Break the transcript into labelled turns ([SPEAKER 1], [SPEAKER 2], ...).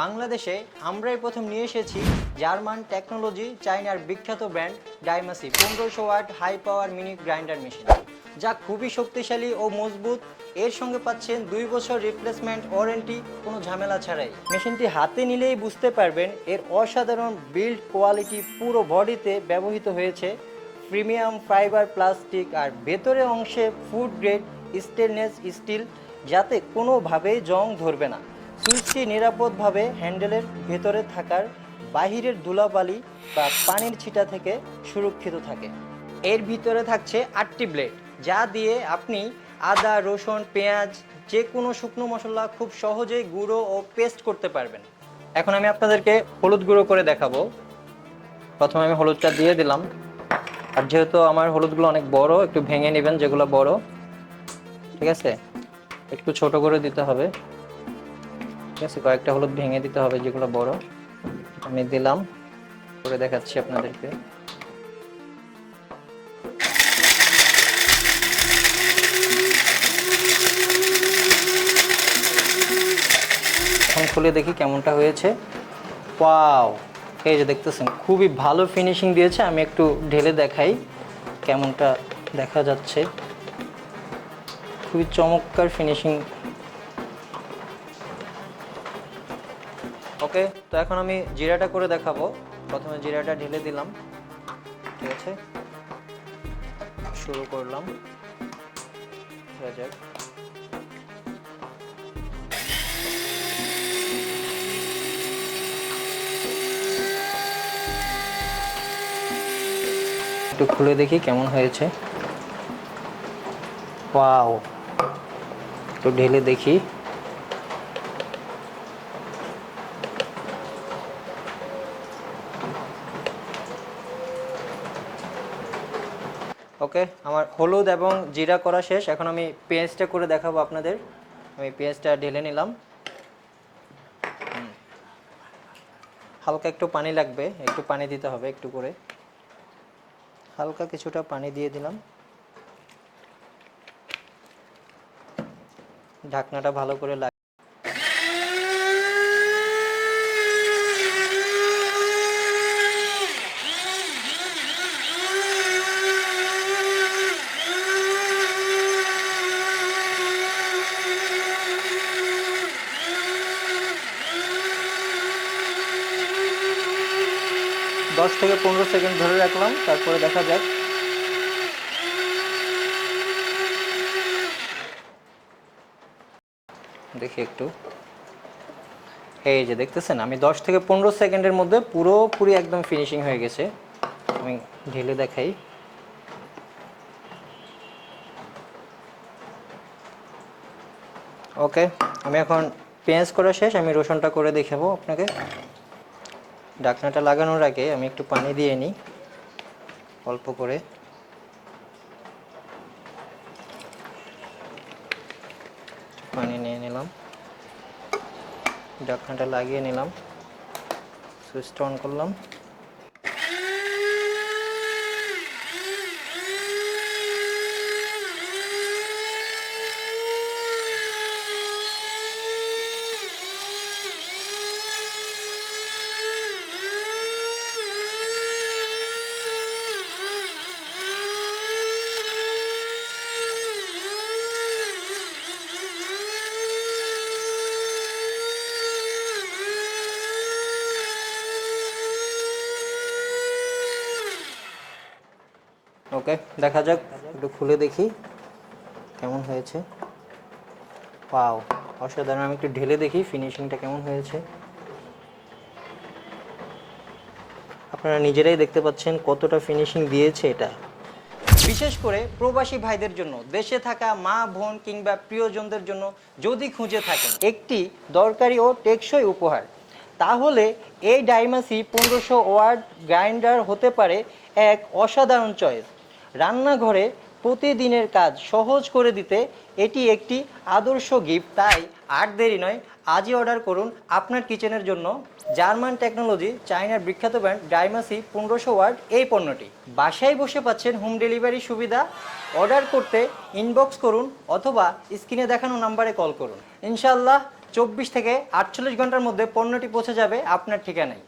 [SPEAKER 1] বাংলাদেশে আমরাই প্রথম নিয়ে এসেছি জার্মান টেকনোলজি চায়নার বিখ্যাত ব্র্যান্ড ডাইমাসি 1500 watt high power mini grinder machine, যা খুবই শক্তিশালী ও মজবুত। এর সঙ্গে পাচ্ছেন 2 বছর রিপ্লেসমেন্ট ওয়ারেন্টি, কোনো ঝামেলা ছাড়াই। মেশিনটি হাতে নিলেই বুঝতে পারবেন এর অসাধারণ বিল্ড কোয়ালিটি। পুরো বডিতে ব্যবহৃত হয়েছে প্রিমিয়াম ফাইবার প্লাস্টিক আর ভেতরে অংশে ফুড গ্রেড স্টেনলেস স্টিল, যাতে কোনোভাবেই জং ধরবে না। সুইচটি নিরাপদভাবে হ্যান্ডেলের ভেতরে থাকার বাহিরের ধুলাবালি বা পানির ছিটা থেকে সুরক্ষিত থাকে। এর ভিতরে থাকছে 8টি ব্লেড, যা দিয়ে আপনি আদা, রসুন, পেঁয়াজ, যে কোনো শুকনো মশলা খুব সহজেই গুঁড়ো ও পেস্ট করতে পারবেন। এখন আমি আপনাদেরকে হলুদ গুঁড়ো করে দেখাবো। প্রথমে আমি হলুদটা দিয়ে দিলাম, আর যেহেতু আমার হলুদগুলো অনেক বড়, একটু ভেঙে নেবেন যেগুলো বড়, ঠিক আছে? একটু ছোট করে দিতে হবে, ঠিক আছে? কয়েকটা হলুদ ভেঙে দিতে হবে যেগুলো বড়। আমি দিলাম, করে দেখাচ্ছি আপনাদেরকে। এখন খুলে দেখি কেমনটা হয়েছে। ওয়াও, এই যে দেখতেছেন খুবই ভালো ফিনিশিং দিয়েছে। আমি একটু ঢেলে দেখাই কেমনটা দেখা যাচ্ছে। খুবই চমৎকার ফিনিশিং। ওকে, তো এখন আমি জিরাটা করে দেখাবো। প্রথমে জিরাটা ঢেলে দিলাম, ঠিক আছে? শুরু করলাম। একটু খুলে দেখি কেমন হয়েছে। ওয়াও, একটু ঢেলে দেখি। ওকে, আমার হলুদ এবং জিরা করা শেষ। এখন আমি পেঁয়াজটা করে দেখাবো আপনাদের। আমি পেঁয়াজটা ঢেলে নিলাম। হালকা একটু পানি লাগবে, একটু পানি দিতে হবে, একটু করে হালকা কিছুটা পানি দিয়ে দিলাম। ঢাকনাটা ভালো করে 10 থেকে 15 সেকেন্ড ধরে রাখলাম, তারপরে দেখা যাক। দেখি একটু, এই যে দেখতেছেন আমি 10 থেকে 15 সেকেন্ডের মধ্যে পুরোপুরি একদম ফিনিশিং হয়ে গেছে। আমি ঢেলে দেখাই। ওকে, আমি এখন পেঁয়াজ করা শেষ, আমি রসুনটা করে দেখাবো আপনাকে। ঢাকনাটা লাগানোর আগে আমি একটু পানি দিয়ে নিই, অল্প করে। পানি নিয়ে নিলাম, ঢাকনাটা লাগিয়ে নিলাম, সুইচটা অন করলাম। ওকে, দেখা যাক, একটু খুলে দেখি কেমন হয়েছে। ওয়াও, অসাধারণ। আমি একটু ঢেলে দেখি ফিনিশিংটা কেমন হয়েছে। আপনারা নিজেরাই দেখতে পাচ্ছেন কতটা ফিনিশিং দিয়েছে এটা। বিশেষ করে প্রবাসী ভাইদের জন্য, দেশে থাকা মা, বোন কিংবা প্রিয়জনদের জন্য যদি খুঁজে থাকেন একটি দরকারি ও টেকসই উপহার, তাহলে এই ডাইমাসি 1500 ওয়াট গ্রাইন্ডার হতে পারে এক অসাধারণ চয়েস। রান্নাঘরে প্রতিদিনের কাজ সহজ করে দিতে এটি একটি আদর্শ গিফট। তাই আর দেরি নয়, আজই অর্ডার করুন আপনার কিচেনের জন্য জার্মান টেকনোলজি চায়নার বিখ্যাত ব্র্যান্ড ডাইমাসি 1500 ওয়াট এই পণ্যটি। বাসায় বসে পাচ্ছেন হোম ডেলিভারি সুবিধা। অর্ডার করতে ইনবক্স করুন অথবা স্ক্রিনে দেখানো নাম্বারে কল করুন। ইনশাআল্লাহ 24 থেকে 48 ঘন্টার মধ্যে পণ্যটি পৌঁছে যাবে আপনার ঠিকানায়।